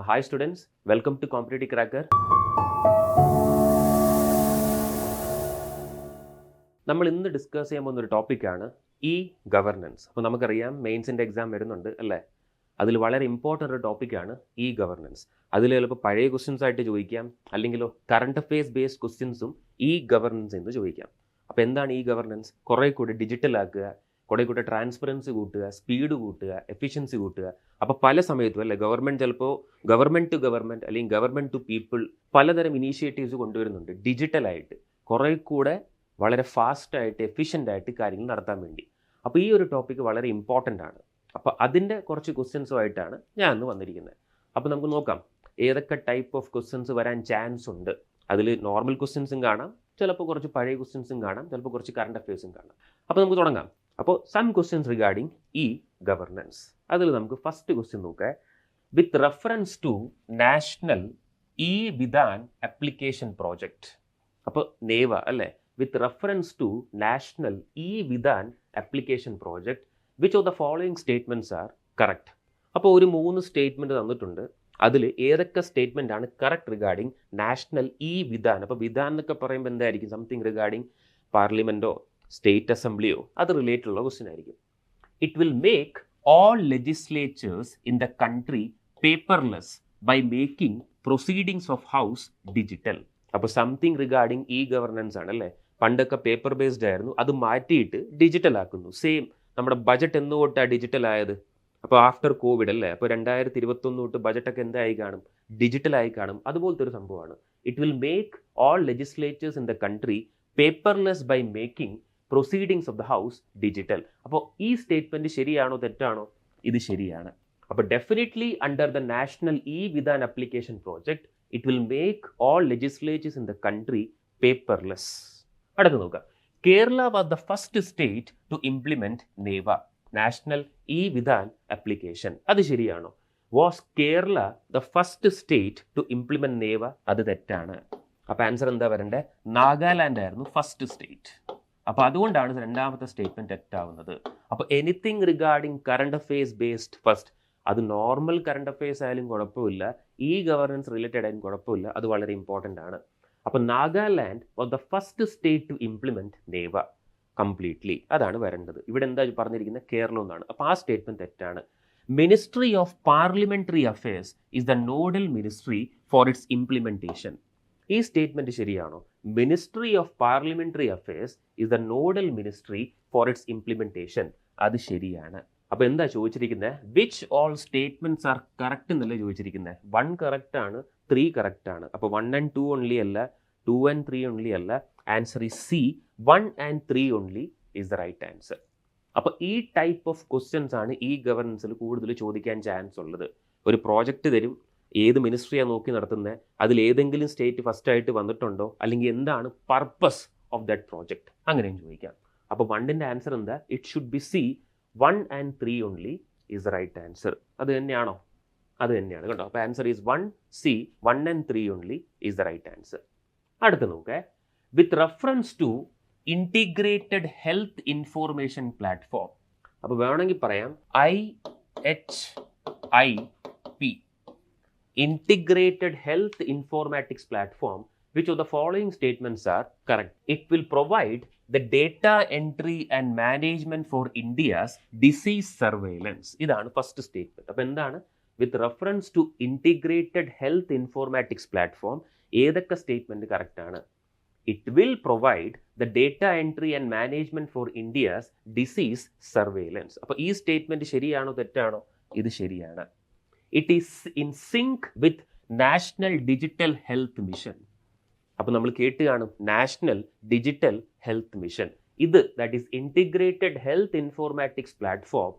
Hi students, welcome to Competitive Cracker. നമ്മൾ ഇന്ന് discuss ചെയ്യാൻ പോകുന്ന ഒരു ടോപ്പിക്കാണ് ഗവർണൻസ്. അപ്പോൾ നമുക്കറിയാം മെയിൻസിൻ്റെ എക്സാം വരുന്നുണ്ട് അല്ലേ? അതിൽ വളരെ ഇമ്പോർട്ടൻ്റ് ഒരു ടോപ്പിക്കാണ് ഗവർണൻസ്. അതിൽ ചിലപ്പോൾ പഴയ ക്വസ്റ്റ്യൻസ് ആയിട്ട് ചോദിക്കാം, അല്ലെങ്കിലോ കറണ്ട് അഫെയർസ് ബേസ്ഡ് ക്വസ്റ്റ്യൻസും ഗവർണൻസ് എന്ന് ചോദിക്കാം. അപ്പോൾ എന്താണ് ഗവർണൻസ്? കുറേ കൂടി ഡിജിറ്റൽ ആക്കുക, കുറേ കൂടെ ട്രാൻസ്പെറൻസി കൂട്ടുക, സ്പീഡ് കൂട്ടുക, എഫിഷ്യൻസി കൂട്ടുക. അപ്പോൾ പല സമയത്തും അല്ലേ ഗവൺമെൻറ് ചിലപ്പോൾ ഗവൺമെൻറ് ടു ഗവൺമെൻറ് അല്ലെങ്കിൽ ഗവൺമെൻറ് ടു പീപ്പിൾ പലതരം ഇനീഷ്യേറ്റീവ്സ് കൊണ്ടുവരുന്നുണ്ട് ഡിജിറ്റലായിട്ട്, കുറേ കൂടെ വളരെ ഫാസ്റ്റായിട്ട് എഫിഷ്യൻ്റായിട്ട് കാര്യങ്ങൾ നടത്താൻ വേണ്ടി. അപ്പോൾ ഈ ഒരു ടോപ്പിക്ക് വളരെ ഇമ്പോർട്ടൻ്റ് ആണ്. അപ്പോൾ അതിൻ്റെ കുറച്ച് ക്വസ്റ്റ്യൻസുമായിട്ടാണ് ഞാൻ ഇന്ന് വന്നിരിക്കുന്നത്. അപ്പോൾ നമുക്ക് നോക്കാം ഏതൊക്കെ ടൈപ്പ് ഓഫ് ക്വസ്റ്റ്യൻസ് വരാൻ ചാൻസ് ഉണ്ട്. അതിൽ നോർമൽ ക്വസ്റ്റ്യൻസും കാണാം, ചിലപ്പോൾ കുറച്ച് പഴയ ക്വസ്റ്റ്യൻസും കാണാം, ചിലപ്പോൾ കുറച്ച് കറണ്ട് അഫെയർസും കാണാം. അപ്പോൾ നമുക്ക് തുടങ്ങാം. അപ്പോൾ സം ക്വസ്റ്റ്യൻസ് റിഗാർഡിങ് ഗവർണൻസ്. അതിൽ നമുക്ക് ഫസ്റ്റ് ക്വസ്റ്റ്യൻ നോക്കാം. With reference to national Vidhan application project. അപ്പോൾ നേവ അല്ലേ? With reference to national Vidhan application project which of the following statements are correct. അപ്പോൾ ഒരു 3 സ്റ്റേറ്റ്മെൻറ്റ് തന്നിട്ടുണ്ട്. അതിൽ ഏതൊക്കെ സ്റ്റേറ്റ്മെൻ്റ് ആണ് കറക്റ്റ് റിഗാർഡിങ് നാഷണൽ വിധാൻ? അപ്പോൾ വിധാൻ എന്നൊക്കെ പറയുമ്പോൾ എന്തായിരിക്കും? സംതിങ് റിഗാർഡിങ് പാർലമെൻറ്റോ സ്റ്റേറ്റ് അസംബ്ലിയോ അത് റിലേറ്റഡ് ഉള്ള ക്വസ്റ്റ്യൻ ആയിരിക്കും. It will make all legislatures in the country paperless by making proceedings of house digital. അപ്പോൾ സംതിങ് റിഗാർഡിങ് ഗവർണൻസ് ആണ് അല്ലേ? പണ്ടൊക്കെ പേപ്പർ ബേസ്ഡ് ആയിരുന്നു, അത് മാറ്റിയിട്ട് ഡിജിറ്റൽ ആക്കുന്നു. സെയിം നമ്മുടെ ബജറ്റ് എന്തുകൊണ്ടാണ് ഡിജിറ്റൽ ആയത്? അപ്പോൾ ആഫ്റ്റർ കോവിഡ് അല്ലേ? അപ്പോൾ 2021 തൊട്ട് ബജറ്റൊക്കെ എന്തായി കാണും? ഡിജിറ്റലായി കാണും. അതുപോലത്തെ ഒരു സംഭവമാണ്. It will make all legislatures in the country paperless by making proceedings of the house digital. അപ്പോൾ ഈ സ്റ്റേറ്റ്മെൻറ്റ് ശരിയാണോ തെറ്റാണോ? ഇത് ശരിയാണ്. അപ്പോൾ definitely under the national Vidhan application project it will make all legislatures in the country paperless. അടുത്ത് നോക്കാം. Kerala was the first state to implement NeVA national Vidhan application. അത് ശരിയാണോ? Was Kerala the first state to implement NeVA? അത് തെറ്റാണ്. അപ്പോൾ answer എന്താ വരണ്ടേ? നാഗാലാൻഡ് ആയിരുന്നു ഫസ്റ്റ് സ്റ്റേറ്റ്. അപ്പോൾ അതുകൊണ്ടാണ് രണ്ടാമത്തെ സ്റ്റേറ്റ്മെൻറ്റ് തെറ്റാവുന്നത്. അപ്പോൾ anything regarding current affairs based first, അത് നോർമൽ കറണ്ട് അഫെയർസ് ആയാലും കുഴപ്പമില്ല, ഗവർണൻസ് റിലേറ്റഡ് ആയാലും കുഴപ്പമില്ല, അത് വളരെ ഇമ്പോർട്ടൻ്റ് ആണ്. അപ്പോൾ Nagaland was the first state to implement NeVA completely. അതാണ് വരേണ്ടത്. ഇവിടെ എന്താ പറഞ്ഞിരിക്കുന്നത്? കേരളം എന്നാണ്. അപ്പോൾ ആ സ്റ്റേറ്റ്മെൻറ്റ് തെറ്റാണ്. Ministry of parliamentary affairs is the nodal ministry four it's implementation. ഈ സ്റ്റേറ്റ്മെൻറ്റ് ശരിയാണോ? Ministry of parliamentary affairs is the nodal ministry four it's implementation. അത് ശരിയാണ്. അപ്പോൾ എന്താ ചോദിച്ചിരിക്കുന്നത്? Which all statements are correct എന്നല്ലേ ചോദിച്ചിരിക്കുന്നത്. 1 കറക്റ്റ് ആണ്, 3 കറക്റ്റ് ആണ്. അപ്പോൾ 1 and 2 ഓൺലി അല്ല, 2 and 3 ഓൺലി അല്ല. Answer is C, 1 and 3 only is the right answer. അപ്പോൾ ഈ ടൈപ്പ് ഓഫ് ക്വസ്റ്റ്യൻസ് ആണ് ഗവർണൻസിൽ കൂടുതൽ ചോദിക്കാൻ ചാൻസ് ഉള്ളത്. ഒരു പ്രോജക്റ്റ് തരും, ഏത് മിനിസ്ട്രിയാണ് നോക്കി നടത്തുന്നത്, അതിൽ ഏതെങ്കിലും സ്റ്റേറ്റ് ഫസ്റ്റ് ആയിട്ട് വന്നിട്ടുണ്ടോ, അല്ലെങ്കിൽ എന്താണ് പർപ്പസ് ഓഫ് ദാറ്റ് പ്രോജക്റ്റ്, അങ്ങനെയും ചോദിക്കാം. അപ്പോൾ 1ൻ്റെ ആൻസർ എന്താ? It should be C, 1 and 3 only is the right answer. അത് തന്നെയാണോ? അത് തന്നെയാണ് കേട്ടോ. അപ്പോൾ answer is 1 C, 1 and 3 only is the right answer. അടുത്ത് നോക്കേ. With reference to integrated health information platform. അപ്പോൾ വേണമെങ്കിൽ പറയാം IHIP, Integrated Health Informatics Platform. Which of the following statements are correct? It will provide the data entry and management for India's disease surveillance. ഇതാണ് first statement. അപ്പോൾ എന്താണ്? With reference to integrated health informatics platform. ഏതൊക്കെ statement correct ആണ്? It will provide the data entry and management for India's disease surveillance. അപ്പോൾ ഈ statement ശരിയാണോ തെറ്റാണോ? ഇത് ശരിയാണ്. It is in sync with national digital health mission. അപ്പോൾ നമ്മൾ കേട്ട് കാണും നാഷണൽ ഡിജിറ്റൽ ഹെൽത്ത് മിഷൻ. ഇത് that is integrated health informatics platform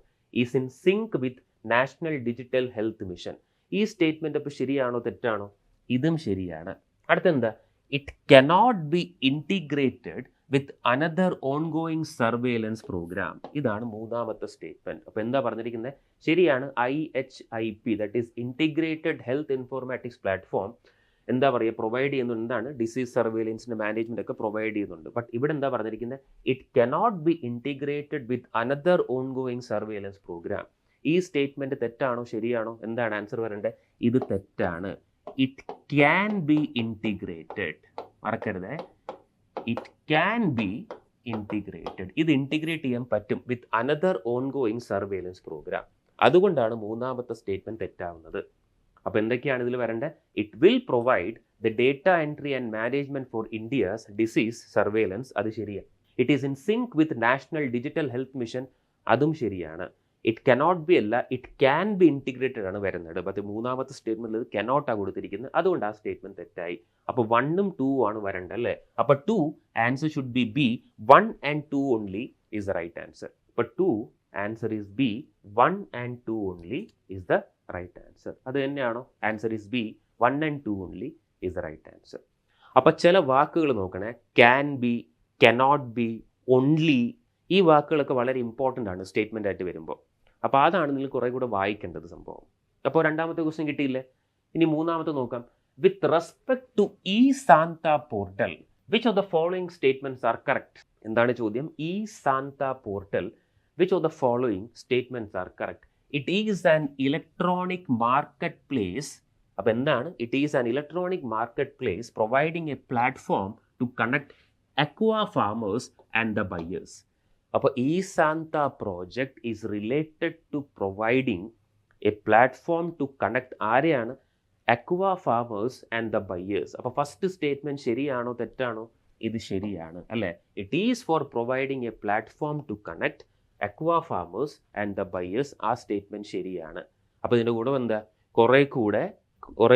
is in sync with national digital health mission. ഈ സ്റ്റേറ്റ്മെൻറ്റ് അപ്പോൾ ശരിയാണോ തെറ്റാണോ? ഇതും ശരിയാണ്. അടുത്തെന്താ? It cannot be integrated with another ongoing surveillance programme. ഇതാണ് മൂന്നാമത്തെ സ്റ്റേറ്റ്മെൻറ്റ്. അപ്പോൾ എന്താ പറഞ്ഞിരിക്കുന്നത്? ശരിയാണ്. IHIP that is integrated health informatics platform എന്താ പറയുക, പ്രൊവൈഡ് ചെയ്യുന്നുണ്ട്. എന്താണ്? ഡിസീസ് സർവേലൻസിൻ്റെ മാനേജ്മെൻ്റ് ഒക്കെ പ്രൊവൈഡ് ചെയ്യുന്നുണ്ട്. ബട്ട് ഇവിടെ എന്താ പറഞ്ഞിരിക്കുന്നത്? It cannot be integrated with another ongoing surveillance programme. ഈ സ്റ്റേറ്റ്മെൻറ്റ് തെറ്റാണോ ശരിയാണോ? എന്താണ് ആൻസർ വരേണ്ടത്? ഇത് തെറ്റാണ്. It can be integrated. മറക്കരുത്, ഇറ്റ് ക്യാൻ ബി ഇൻറ്റിഗ്രേറ്റഡ്. ഇത് ഇൻറ്റിഗ്രേറ്റ് ചെയ്യാൻ പറ്റും with another ongoing surveillance program. അതുകൊണ്ടാണ് മൂന്നാമത്തെ സ്റ്റേറ്റ്മെൻറ്റ് തെറ്റാവുന്നത്. അപ്പോൾ എന്തൊക്കെയാണ് ഇതിൽ വരേണ്ടത്? It will provide the data entry and management for India's disease surveillance. അത് ശരിയാണ്. It is in sync with national digital health mission. അതും ശരിയാണ്. ഇറ്റ് കനോട്ട് ബി അല്ല, ഇറ്റ് ക്യാൻ ബി ഇൻറ്റിഗ്രേറ്റഡ് ആണ് വരുന്നത്. പക്ഷേ മൂന്നാമത്തെ സ്റ്റേറ്റ്മെൻറ്റിൽ ഇത് കനോട്ടാണ് കൊടുത്തിരിക്കുന്നത്. അതുകൊണ്ട് ആ സ്റ്റേറ്റ്മെൻറ്റ് തെറ്റായി. അപ്പോൾ 1ഉം 2ഉം ആണ് വരേണ്ടത് അല്ലേ? അപ്പോൾ 2 answer should be B. 1 and 2 only is the right answer. അപ്പോൾ 2 answer is B. 1 and 2 only is the right answer. അത് തന്നെയാണോ? Answer is B. 1 and 2 only is the right answer. അപ്പോൾ ചില വാക്കുകൾ നോക്കണേ. Can be, cannot be, only, ഈ വാക്കുകളൊക്കെ വളരെ ഇമ്പോർട്ടൻ്റ് ആണ് സ്റ്റേറ്റ്മെൻ്റ് ആയിട്ട് വരുമ്പോൾ. അപ്പോൾ അതാണ് നിങ്ങൾ കുറേ കൂടെ വായിക്കേണ്ടത് സംഭവം. അപ്പോൾ രണ്ടാമത്തെ ക്വസ്റ്റ്യൻ കിട്ടിയില്ലേ? ഇനി മൂന്നാമത്തെ നോക്കാം. With respect to e Santa portal which of the following statements are correct? എന്താണ് ചോദ്യം? E Santa portal which of the following statements are correct? It is an electronic market place. അപ്പോൾ എന്താണ്? It is an electronic market place providing a platform to connect aqua farmers and the buyers. അപ്പോൾ ഈ Santa project is related to providing a platform to connect ആരെയാണ്? aqua farmers and the buyers. അപ്പോൾ first statement ശരിയാണോ തെറ്റാണോ? ഇത് ശരിയാണ് അല്ലേ? It is for providing a platform to connect aqua farmers and the buyers. ആ സ്റ്റേറ്റ്മെൻറ്റ് ശരിയാണ്. അപ്പോൾ ഇതിൻ്റെ കൂടെ എന്താ? കുറേ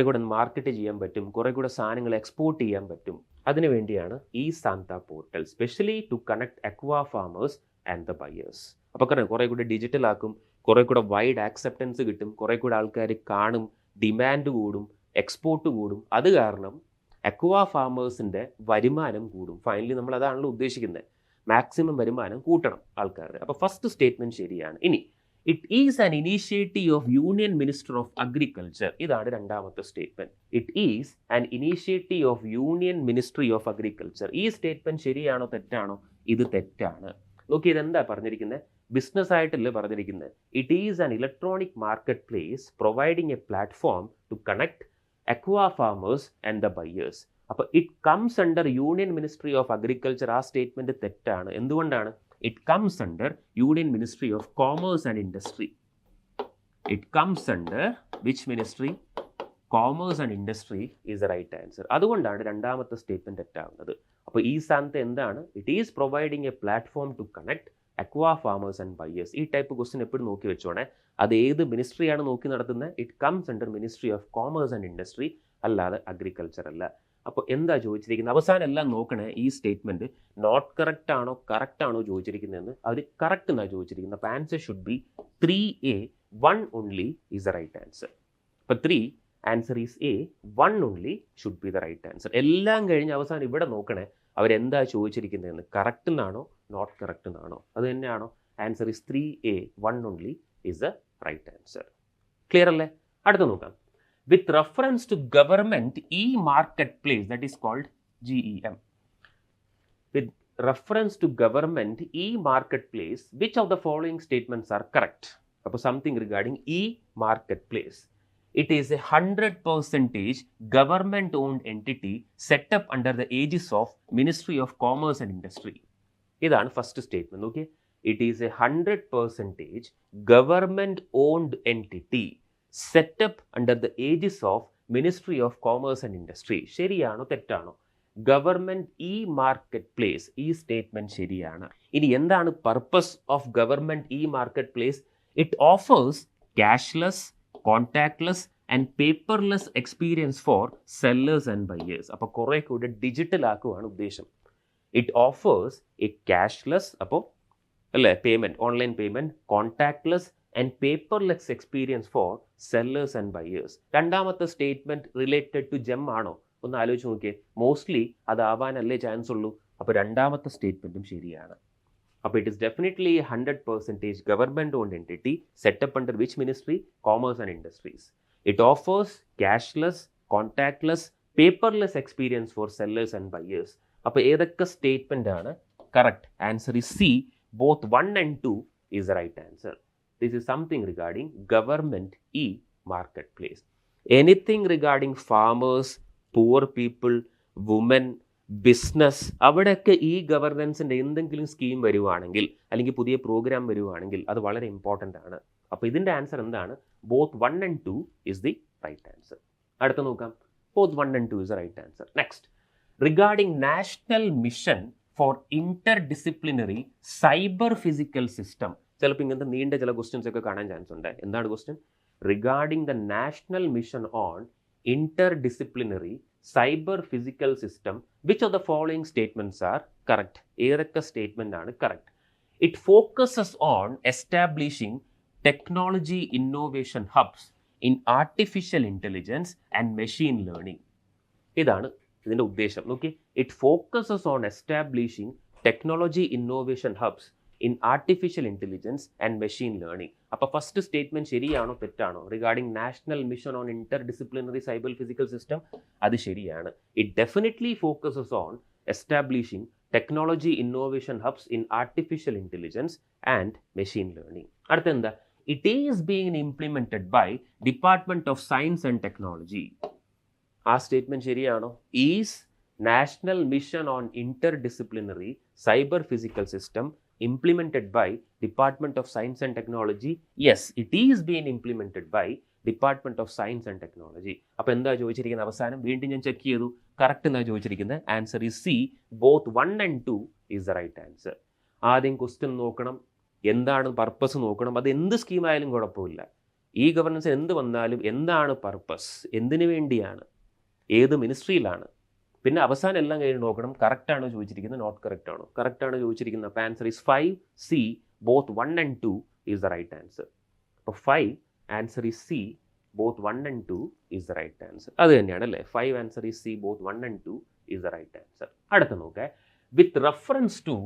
കൂടെ മാർക്കറ്റ് ചെയ്യാൻ പറ്റും, കുറേ കൂടെ സാധനങ്ങൾ എക്സ്പോർട്ട് ചെയ്യാൻ പറ്റും. അതിനു വേണ്ടിയാണ് ഈ SANTA portal, specially to connect aqua farmers and the buyers. അപ്പോൾ കുറേ കൂടെ ഡിജിറ്റൽ ആക്കും, കുറേ കൂടെ വൈഡ് ആക്സെപ്റ്റൻസ് കിട്ടും, കുറേ കൂടെ ആൾക്കാർ കാണും, ഡിമാൻഡ് കൂടും, എക്സ്പോർട്ട് കൂടും. അത് കാരണം aqua farmersൻ്റെ വരുമാനം കൂടും. ഫൈനലി നമ്മൾ അതാണല്ലോ ഉദ്ദേശിക്കുന്നത്, മാക്സിമം വരുമാനം കൂട്ടണം ആൾക്കാരുടെ. അപ്പോൾ ഫസ്റ്റ് സ്റ്റേറ്റ്മെൻറ്റ് ശരിയാണ്. ഇനി it is an initiative of union minister of agriculture. ഇതാണ് രണ്ടാമത്തെ statement. It is an initiative of union ministry of agriculture. ഈ സ്റ്റേറ്റ്മെൻറ്റ് ശരിയാണോ തെറ്റാണോ? ഇത് തെറ്റാണ്. നോക്കി, ഇതെന്താ പറഞ്ഞിരിക്കുന്നത്? ബിസിനസ് ആയിട്ടല്ലേ പറഞ്ഞിരിക്കുന്നത്. It is an electronic market place providing a platform to connect aqua farmers and the buyers. അപ്പോൾ it comes under union ministry of agriculture. ആ സ്റ്റേറ്റ്മെൻറ്റ് തെറ്റാണ്. എന്തുകൊണ്ടാണ്? It comes under Union Ministry of Commerce and Industry. It comes under which ministry? Commerce and Industry is the right answer. അതുകൊണ്ടാണ് രണ്ടാമത്തെ statement തെറ്റാവുന്നത്. അപ്പോൾ ഈ സ്ഥാനത്ത് എന്താണ്? It is providing a platform to connect aqua farmers and buyers. ഈ type question എപ്പോഴും നോക്കി വെച്ചോണേ. അത് ഏത് മിനിസ്ട്രിയാണ് നോക്കി നടത്തുന്നത്? It comes under ministry of commerce and industry, അല്ലാതെ അഗ്രികൾച്ചർ അല്ല. അപ്പോൾ എന്താ ചോദിച്ചിരിക്കുന്നത്? അവസാനം എല്ലാം നോക്കണേ. ഈ സ്റ്റേറ്റ്മെൻറ്റ് നോട്ട് കറക്റ്റ് ആണോ കറക്റ്റ് ആണോ ചോദിച്ചിരിക്കുന്നതെന്ന്. അവർ കറക്റ്റ് എന്നാണ് ചോദിച്ചിരിക്കുന്നത്. അപ്പോൾ answer should be 3A. 1 only is the right answer. അപ്പോൾ 3 answer is A. 1 only should be the right answer. എല്ലാം കഴിഞ്ഞ് അവസാനം ഇവിടെ നോക്കണേ അവരെന്താ ചോദിച്ചിരിക്കുന്നതെന്ന്. കറക്റ്റ് എന്നാണോ നോട്ട് കറക്റ്റ് എന്നാണോ? അത് തന്നെയാണോ? Answer is 3A. 1 only is the right answer. Clear അല്ലേ? അടുത്ത നോക്കാം. With reference to government e-marketplace, that is called GEM. With reference to government e-marketplace, which of the following statements are correct? Suppose something regarding e-marketplace. It is a 100% government-owned entity set up under the aegis of Ministry of Commerce and Industry. ഇതാണ് first statement. Okay, it is a 100% government-owned entity set up under the aegis of ministry of commerce and industry. ശരിയാണോ തെറ്റാണോ? Government E market place, ഈ statement ശരിയാണ്. ഇനി എന്താണ് purpose of government E market place? It offers cashless, contactless and paperless experience for sellers and buyers. അപ്പോൾ കുറേ കൂടെ digital ആക്കുവാണ് ഉദ്ദേശം. ഇറ്റ് ഓഫേഴ്സ് എ ക്യാഷ്ലെസ്, അപ്പോൾ അല്ലേ payment, online payment, contactless and paperless experience for sellers and buyers. രണ്ടാമത്തെ statement related to GeM ആണോ? ഒന്ന് ആലോചിച്ച് നോക്കിയേ. മോസ്റ്റ്ലി അതാവാനല്ലേ ചാൻസ് ഉള്ളൂ. അപ്പോൾ രണ്ടാമത്തെ സ്റ്റേറ്റ്മെൻറ്റും ശരിയാണ്. അപ്പോൾ it is definitely 100% government owned entity setup under which ministry? Commerce and industries. It offers cashless, contactless, paperless experience for sellers and buyers. അപ്പോൾ ഏതൊക്കെ സ്റ്റേറ്റ്മെൻ്റ് ആണ് correct? Answer is C. Both 1 and 2 is the right answer. this is something regarding government e-marketplace. Anything regarding farmers, poor people, women, business, അവിടെയൊക്കെ ഈ ഗവർണൻസിൻ്റെ എന്തെങ്കിലും scheme വരുവാണെങ്കിൽ അല്ലെങ്കിൽ പുതിയ programme വരുവാണെങ്കിൽ അത് വളരെ ഇമ്പോർട്ടൻ്റ് ആണ്. അപ്പോൾ ഇതിൻ്റെ ആൻസർ എന്താണ്? Both 1 and 2 is the right answer. അടുത്ത നോക്കാം. Both 1 and 2 is the right answer. Next, regarding national mission for interdisciplinary cyber physical system. ചിലപ്പോൾ ഇങ്ങനത്തെ നീണ്ട ചില ക്വസ്റ്റ്യൻസ് ഒക്കെ കാണാൻ ചാൻസ് ഉണ്ട്. എന്താണ് question? Regarding the national mission on interdisciplinary cyber physical system, which of the following statements are correct? ഏതൊക്കെ statement ആണ് correct? It focuses on establishing technology innovation hubs in artificial intelligence and machine learning. ഇതാണ് ഇതിൻ്റെ ഉദ്ദേശം. നോക്കി, it focuses on establishing technology innovation hubs in artificial intelligence and machine learning. അപ്പോൾ first statement ശരിയാണോ തെറ്റാണോ? Regarding national mission on interdisciplinary cyber physical system, അത് ശരിയാണ്. It definitely focuses on establishing technology innovation hubs in artificial intelligence and machine learning. അടുത്തെന്താ? It is being implemented by department of science and technology. ആ statement ശരിയാണോ? Is national mission on interdisciplinary cyber physical system implemented by Department of Science and Technology? Yes, it is being implemented by Department of Science and Technology. അപ്പോൾ എന്താ ചോദിച്ചിരിക്കുന്നത്? അവസാനം വീണ്ടും ഞാൻ check ചെയ്തു, correct എന്നാ ചോദിച്ചിരിക്കുന്നത്. Answer is C, both 1 and 2 is the right answer. ആദ്യം ക്വസ്റ്റ്യൻ നോക്കണം, എന്താണ് പർപ്പസ് നോക്കണം. അത് എന്ത് സ്കീമായാലും കുഴപ്പമില്ല. ഈ ഗവർണൻസിന് എന്ത് വന്നാലും എന്താണ് പർപ്പസ്, എന്തിനു വേണ്ടിയാണ്, ഏത് മിനിസ്ട്രിയിലാണ്. പിന്നെ അവസാനം എല്ലാം കഴിഞ്ഞ് നോക്കണം കറക്റ്റാണോ ചോദിച്ചിരിക്കുന്നത്, നോട്ട് കറക്റ്റ് ആണോ. കറക്റ്റാണോ ചോദിച്ചിരിക്കുന്നത്. അപ്പോൾ answer is 5C, both 1 and 2 is the right answer. അപ്പോൾ 5 answer is C, both 1 and 2 is the right answer. അത് തന്നെയാണ് അല്ലേ? 5 answer is C, both 1 and 2 is the right answer. അടുത്ത നോക്കേ, with reference to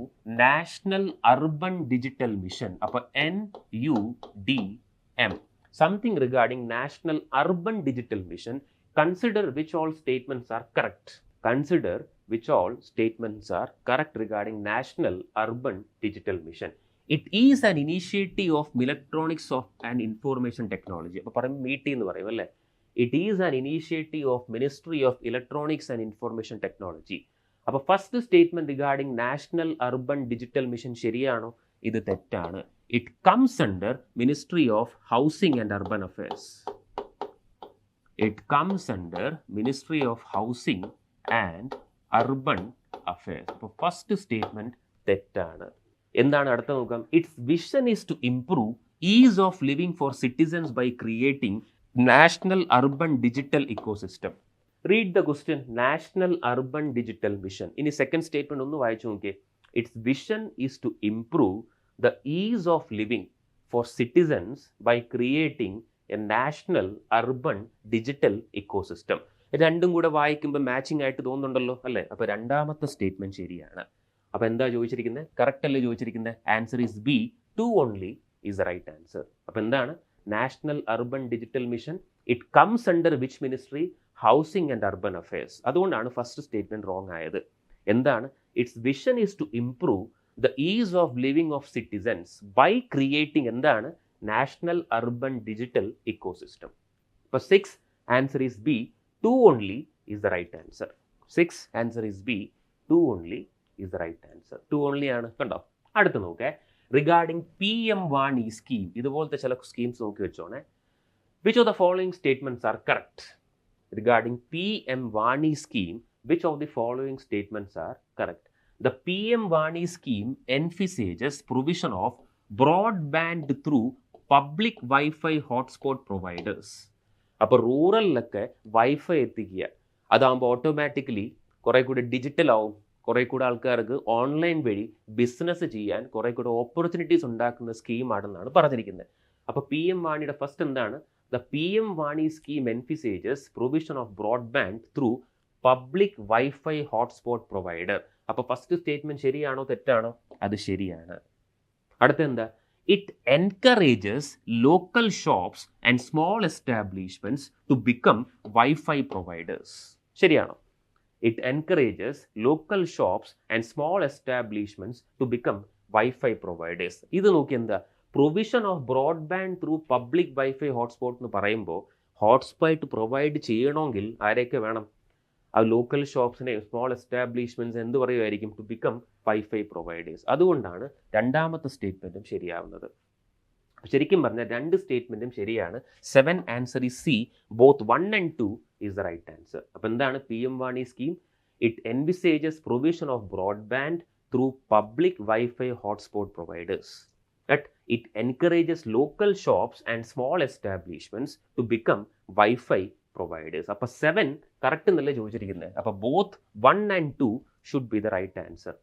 national urban digital mission. അപ്പോൾ NUDM, something regarding national urban digital mission, consider which all statements are correct. Consider which all statements are correct regarding National Urban Digital Mission. It is an initiative of Electronics and Information Technology. അപ്പോൾ പറയും മീറ്റി എന്ന് പറയും അല്ലേ? It is an initiative of ministry of electronics and information technology. അപ്പോൾ first statement regarding national urban digital mission ശരിയാണോ? ഇത് തെറ്റാണ്. It comes under ministry of housing and urban affairs. It comes under ministry of housing and urban affairs. അപ്പോൾ first statement തെറ്റാണ്. എന്താണ് അടുത്ത നോക്കാം. Its vision is to improve ease of living for citizens by creating national urban digital ecosystem. Read the question. National urban digital mission. ഇനി second statement ഒന്ന് വായിച്ചു നോക്കിയേ. Its vision is to improve the ease of living for citizens by creating a national urban digital ecosystem. രണ്ടും കൂടെ വായിക്കുമ്പോൾ matching ആയിട്ട് തോന്നുന്നുണ്ടല്ലോ അല്ലേ? അപ്പോൾ രണ്ടാമത്തെ സ്റ്റേറ്റ്മെന്റ് ശരിയാണ്. അപ്പോൾ എന്താ ചോദിച്ചിരിക്കുന്നത്? കറക്റ്റ് അല്ലേ ചോദിച്ചിരിക്കുന്നത്? Answer is B, 2 only is the right answer. അപ്പോൾ എന്താണ് national urban digital mission? It comes under which ministry? Housing and urban affairs. അതുകൊണ്ടാണ് ഫസ്റ്റ് സ്റ്റേറ്റ്മെന്റ് റോങ് ആയത്. എന്താണ്? Its vision is to improve the ease of living of citizens by creating എന്താണ്? National urban digital ecosystem. അപ്പോൾ 6 answer is B, 2 only is the right answer. 6 answer is B, 2 only is the right answer. 2 only ആണ്. കണ്ടോ? അടുത്ത് നോക്കേ, regarding PM വാണി scheme. ഇതുപോലത്തെ ചില schemes നോക്കി വെച്ചോണേ. Which of the following statements are correct? Regarding PM വാണി scheme, which of the following statements are correct? The PM വാണി scheme envisages provision of broadband through public Wi-Fi hotspot providers. അപ്പോൾ റൂറലിലൊക്കെ wifi എത്തിക്കുക. അതാകുമ്പോൾ automatically കുറേ കൂടി digital ആവും. കുറേ കൂടെ ആൾക്കാർക്ക് ഓൺലൈൻ വഴി ബിസിനസ് ചെയ്യാൻ കുറേ കൂടെ ഓപ്പർച്യൂണിറ്റീസ് ഉണ്ടാക്കുന്ന സ്കീമാണെന്നാണ് പറഞ്ഞിരിക്കുന്നത്. അപ്പോൾ PM വാണിയുടെ ഫസ്റ്റ് എന്താണ്? ദ PM വാണി scheme envisages provision of broadband through public wifi hotspot provider. അപ്പോൾ ഫസ്റ്റ് സ്റ്റേറ്റ്മെന്റ് ശരിയാണോ തെറ്റാണോ? അത് ശരിയാണ്. അടുത്തെന്താ? It encourages local shops and small establishments to become Wi-Fi providers. ശരിയാണോ? It encourages local shops and small establishments to become Wi-Fi providers. ഇത് നോക്കി എന്താ? Provision of broadband through public wifi hotspot എന്ന് പറയുമ്പോൾ ഹോട്ട്സ്പോട്ട് പ്രൊവൈഡ് ചെയ്യണമെങ്കിൽ ആരെയൊക്കെ വേണം? ആ ലോക്കൽ ഷോപ്സിനെ, സ്മോൾ എസ്റ്റാബ്ലിഷ്മെൻറ്റ്സ് എന്ത് പറയുമായിരിക്കും? To become wifi providers. അതുകൊണ്ടാണ് രണ്ടാമത്തെ സ്റ്റേറ്റ്മെൻറ്റും ശരിയാവുന്നത്. ശരിക്കും പറഞ്ഞാൽ രണ്ട് സ്റ്റേറ്റ്മെൻറ്റും ശരിയാണ്. 7 answer is C. Both 1 and 2 is the right answer. അപ്പോൾ എന്താണ് PM-WANI scheme? It envisages provision of broadband through public wifi hotspot providers. It encourages local shops and small establishments to become Wi-Fi providers. അപ്പോൾ 7 correct എന്നല്ലേ ചോദിച്ചിരിക്കുന്നത്. അപ്പോൾ both 1 and 2 should be the right answer.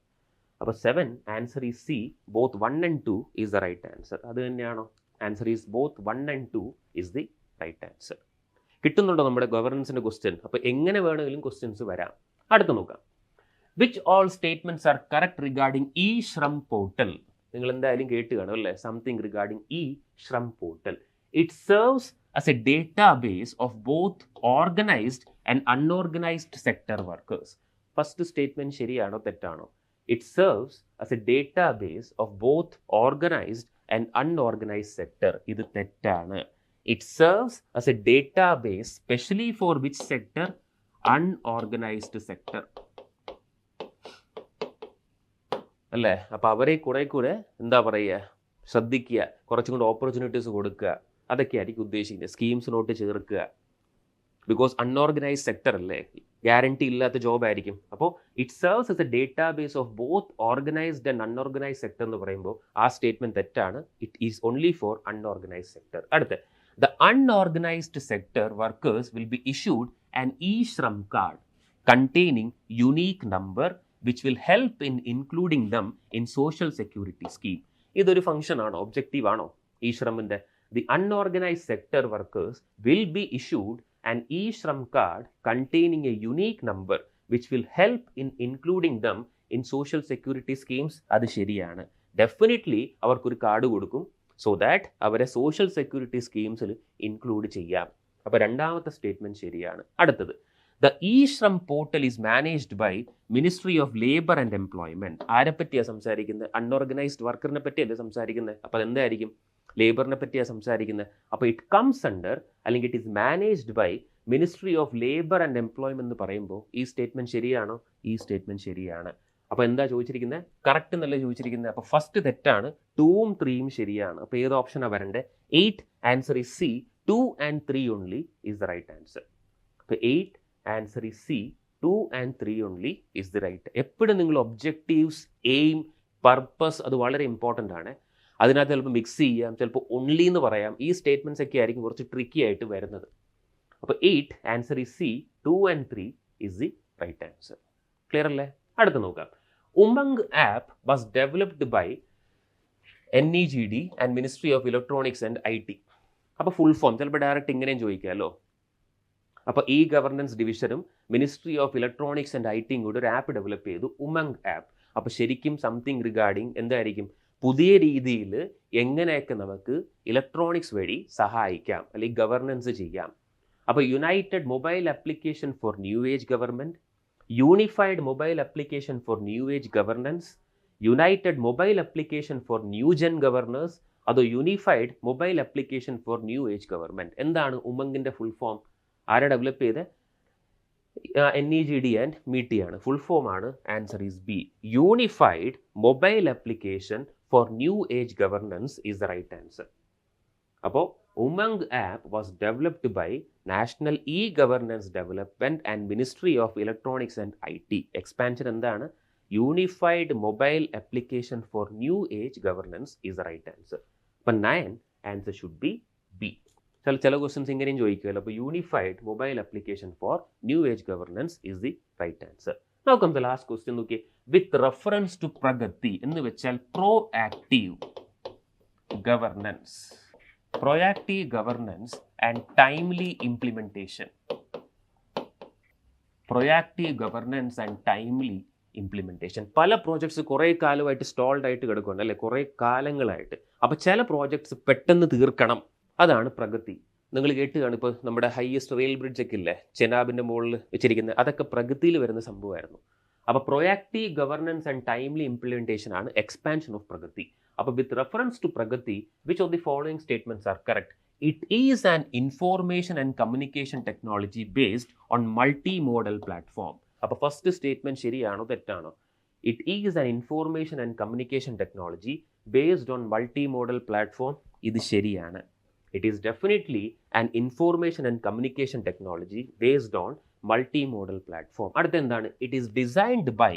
അപ്പോൾ 7 answer is C. Both 1 and 2 is the right answer. അത് തന്നെയാണോ? Answer is both 1 and 2 is the right answer. കിട്ടുന്നുണ്ടോ നമ്മുടെ ഗവർണൻസിൻ്റെ question? അപ്പോൾ എങ്ങനെ വേണമെങ്കിലും ക്വസ്റ്റ്യൻസ് വരാം. അടുത്ത് നോക്കാം. Which all statements are correct regarding E-Shram portal? നിങ്ങൾ എന്തായാലും കേട്ട് കാണും അല്ലേ? Something regarding E-Shram portal. It serves as A database of both organised and unorganised sector workers. First statement ശരിയാണോ തെറ്റാണോ? It serves as A database of both organised and unorganised sector. ഇത് തെറ്റാണ്. It serves as A database specially for which sector? Unorganised sector അല്ലേ? അപ്പോൾ അവരെ കൂടെ എന്താ പറയുക, ശ്രദ്ധിക്കുക, കുറച്ചും കൂടെ ഓപ്പർച്യൂണിറ്റീസ് കൊടുക്കുക, അതൊക്കെ ആയിരിക്കും ഉദ്ദേശിക്കുന്നത്. സ്കീംസ് നോട്ട് ചേർക്കുക. ബിക്കോസ് അൺഓർഗനൈസ്ഡ് സെക്ടർ അല്ലേ, ഗ്യാരണ്ടി ഇല്ലാത്ത ജോബ് ആയിരിക്കും. അപ്പോൾ it serves as a database of both organised and unorganised sector എന്ന് പറയുമ്പോൾ ആ സ്റ്റേറ്റ്മെന്റ് തെറ്റാണ്. It is only for unorganised sector. അടുത്ത, the unorganised sector workers will be issued an E-Shram card containing unique number which will help in including them in social security scheme. ഇതൊരു function ആണോ? Objective ആണോ E-Shramന്റെ? The unorganized sector workers will be issued an E-Shram card containing a unique number which will help in including them in social security schemes. അത് ശരിയാണ്. Definitely അവർക്കൊരു card കൊടുക്കും, so that അവരെ social security സ്കീംസിൽ include ചെയ്യാം. അപ്പോൾ രണ്ടാമത്തെ statement ശരിയാണ്. അടുത്തത്, The E-Shram portal is managed by Ministry of Labour and Employment. ആരെ പറ്റിയാണ് സംസാരിക്കുന്നത്? അൺഓർഗനൈസ്ഡ് വർക്കറിനെ പറ്റിയല്ലേ സംസാരിക്കുന്നത്. അപ്പോൾ അതെന്തായിരിക്കും? ലേബറിനെ പറ്റിയാണ് സംസാരിക്കുന്നത്. അപ്പോൾ ഇറ്റ് കംസ് അണ്ടർ, അല്ലെങ്കിൽ it is managed by ministry of labour and employment എന്ന് പറയുമ്പോൾ ഈ സ്റ്റേറ്റ്മെന്റ് ശരിയാണോ? ഈ സ്റ്റേറ്റ്മെന്റ് ശരിയാണ്. അപ്പോൾ എന്താ ചോദിച്ചിരിക്കുന്നത്? കറക്റ്റ് എന്നല്ലേ ചോദിച്ചിരിക്കുന്നത്. അപ്പോൾ ഫസ്റ്റ് തെറ്റാണ്, 2ഉം 3ഉം ശരിയാണ്. അപ്പോൾ ഏത് ഓപ്ഷനാണ് വരേണ്ടത്? 8 answer is C. 2 and 3 only is the right answer. അപ്പോൾ 8 answer is C. 2 and 3 only is the right. എപ്പോഴും നിങ്ങൾ ഒബ്ജക്റ്റീവ്സ്, എയിം, പർപ്പസ് അത് വളരെ ഇമ്പോർട്ടൻ്റ് ആണ്. അതിനകത്ത് ചിലപ്പോൾ മിക്സ് ചെയ്യാം, ചിലപ്പോൾ ഓൺലി എന്ന് പറയാം. ഈ സ്റ്റേറ്റ്മെൻറ്റ്സ് ഒക്കെ ആയിരിക്കും കുറച്ച് ട്രിക്കി ആയിട്ട് വരുന്നത്. അപ്പോൾ 8 answer is C. 2 and 3 is the right answer. Clear അല്ലേ? അടുത്ത് നോക്കാം. UMANG app was developed by NEGD and ministry of electronics and IT. അപ്പോൾ ഫുൾ ഫോം ചിലപ്പോൾ ഡയറക്റ്റ് ഇങ്ങനെയും ചോദിക്കാമല്ലോ. അപ്പോൾ ഈ ഗവർണൻസ് ഡിവിഷനും മിനിസ്ട്രി ഓഫ് ഇലക്ട്രോണിക്സ് ആൻഡ് ITയും കൂടി ഒരു ആപ്പ് ഡെവലപ്പ് ചെയ്തു, ഉമംഗ് ആപ്പ്. അപ്പോൾ ശരിക്കും സംതിങ് റിഗാർഡിങ് എന്തായിരിക്കും? പുതിയ രീതിയിൽ എങ്ങനെയൊക്കെ നമുക്ക് ഇലക്ട്രോണിക്സ് വഴി സഹായിക്കാം അല്ലെങ്കിൽ ഗവർണൻസ് ചെയ്യാം. അപ്പോൾ united mobile application for new age government, unified mobile application for new age governance, united mobile application for new gen governors, അതോ unified mobile application for new age government? എന്താണ് ഉമംഗിൻ്റെ ഫുൾ ഫോം? ആരെ develop ചെയ്ത്? NEGD and MIT ആണ്. Full form ആണ്. Answer is B. Unified mobile application for new age governance is the right answer. അപ്പോൾ UMANG app was developed by national governance development and ministry of electronics and IT. Expansion എന്താണ്? Unified mobile application for new age governance is the right answer. അപ്പം 9 answer should be B. ചില questions ഇങ്ങനെയും ചോദിക്കുമല്ലോ. അപ്പോൾ unified mobile application for new age governance is the right answer. Now comes the last question. നോക്കിയേ, with reference to Pragati എന്ന് വെച്ചാൽ proactive governance, proactive governance and timely implementation. Proactive governance and timely implementation. പല projects കുറേ കാലമായിട്ട് സ്റ്റോൾഡ് ആയിട്ട് കിടക്കുന്നുണ്ട് അല്ലേ, കുറേ കാലങ്ങളായിട്ട്. അപ്പോൾ ചില പ്രോജക്ട്സ് പെട്ടെന്ന് തീർക്കണം, അതാണ് പ്രഗതി. നിങ്ങൾ കേട്ട് കാണും, ഇപ്പോൾ നമ്മുടെ ഹൈയസ്റ്റ് റെയിൽ ബ്രിഡ്ജൊക്കെ ഇല്ലേ, ചെനാബിൻ്റെ മുകളിൽ വെച്ചിരിക്കുന്നത്, അതൊക്കെ പ്രഗതിയിൽ വരുന്ന സംഭവമായിരുന്നു. അപ്പോൾ proactive governance and timely implementation ആണ് എക്സ്പാൻഷൻ ഓഫ് പ്രഗതി. അപ്പോൾ with reference to Pragati which of the following statements are correct? It is an information and communication technology based on multi modal platform. അപ്പോൾ ഫസ്റ്റ് സ്റ്റേറ്റ്മെന്റ് ശരിയാണോ തെറ്റാണോ? It is an information and communication technology based on multi modal platform. ഇത് ശരിയാണ്. It is definitely an information and communication technology based on multi modal platform. അടുത്ത എന്താണ്? It is designed by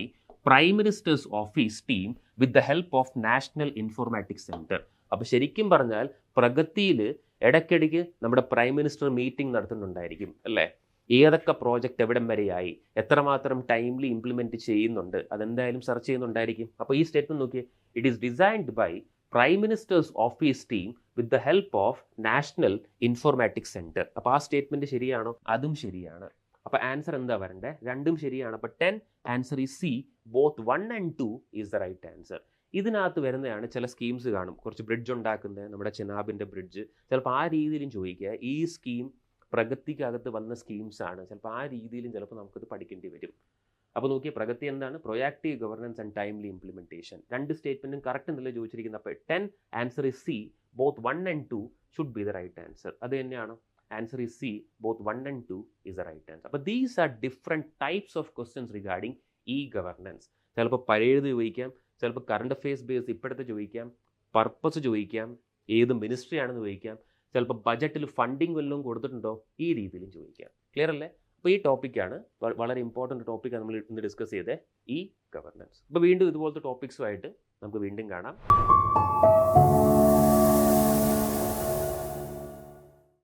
prime minister's office team with the help of national informatics centre. അപ്പോൾ ശരിക്കും പറഞ്ഞാൽ പ്രഗതിയിൽ ഇടയ്ക്കിടയ്ക്ക് നമ്മുടെ prime minister meeting നടത്തുന്നുണ്ടായിരിക്കും അല്ലേ? ഏതൊക്കെ project എവിടം വരെയായി, എത്രമാത്രം ടൈംലി ഇംപ്ലിമെൻറ്റ് ചെയ്യുന്നുണ്ട്, അതെന്തായാലും സെർച്ച് ചെയ്യുന്നുണ്ടായിരിക്കും. അപ്പോൾ ഈ സ്റ്റേറ്റ്മെന്റ് നോക്കിയേ, it is designed by prime minister's office team with the help of national informatics centre. അപ്പോൾ ആ സ്റ്റേറ്റ്മെന്റ് ശരിയാണോ? അതും ശരിയാണ്. അപ്പോൾ ആൻസർ എന്താ വരണ്ടേ? രണ്ടും ശരിയാണ്. അപ്പോൾ 10 answer is C, both 1 and 2 is the right answer. ഇതിനകത്ത് വരുന്നതാണ് ചില സ്കീംസ് കാണും, കുറച്ച് ബ്രിഡ്ജ് ഉണ്ടാക്കുന്നത്, നമ്മുടെ ചെനാബിൻ്റെ ബ്രിഡ്ജ്, ചിലപ്പോൾ ആ രീതിയിലും ചോദിക്കുക. ഈ സ്കീം പ്രഗതിക്കകത്ത് വന്ന സ്കീംസ് ആണ്, ചിലപ്പോൾ ആ രീതിയിലും ചിലപ്പോൾ നമുക്കത് പഠിക്കേണ്ടി വരും. അപ്പോൾ നോക്കിയാൽ പ്രഗതി എന്താണ്? Proactive governance and timely implementation. രണ്ട് സ്റ്റേറ്റ്മെന്റും കറക്റ്റ് എന്നല്ലേ ചോദിച്ചിരിക്കുന്നത്. അപ്പോൾ 10 answer is C, both 1 and 2 should be the right answer. അത് തന്നെയാണോ? Answer is C, both 1 and 2 is the right answer. അപ്പോൾ these are different types of questions regarding e governance. ചിലപ്പോൾ പഴയത് ചോദിക്കാം, ചിലപ്പോൾ കറണ്ട് അഫയേഴ്സ് ബേസ് ഇപ്പോഴത്തെ ചോദിക്കാം, purpose ചോദിക്കാം, ഏത് മിനിസ്ട്രി ആണെന്ന് ചോദിക്കാം, ചിലപ്പോൾ ബജറ്റിൽ ഫണ്ടിങ് വല്ലതും കൊടുത്തിട്ടുണ്ടോ, ഈ രീതിയിലും ചോദിക്കാം. ക്ലിയർ അല്ലേ? അപ്പോൾ ഈ ടോപ്പിക്കാണ് വളരെ ഇമ്പോർട്ടൻറ്റ് ടോപ്പിക്കാണ് നമ്മൾ ഇന്ന് ഡിസ്കസ് ചെയ്തത്, ഇ ഗവർണൻസ്. അപ്പോൾ വീണ്ടും ഇതുപോലത്തെ ടോപ്പിക്സുമായിട്ട് നമുക്ക് വീണ്ടും കാണാം.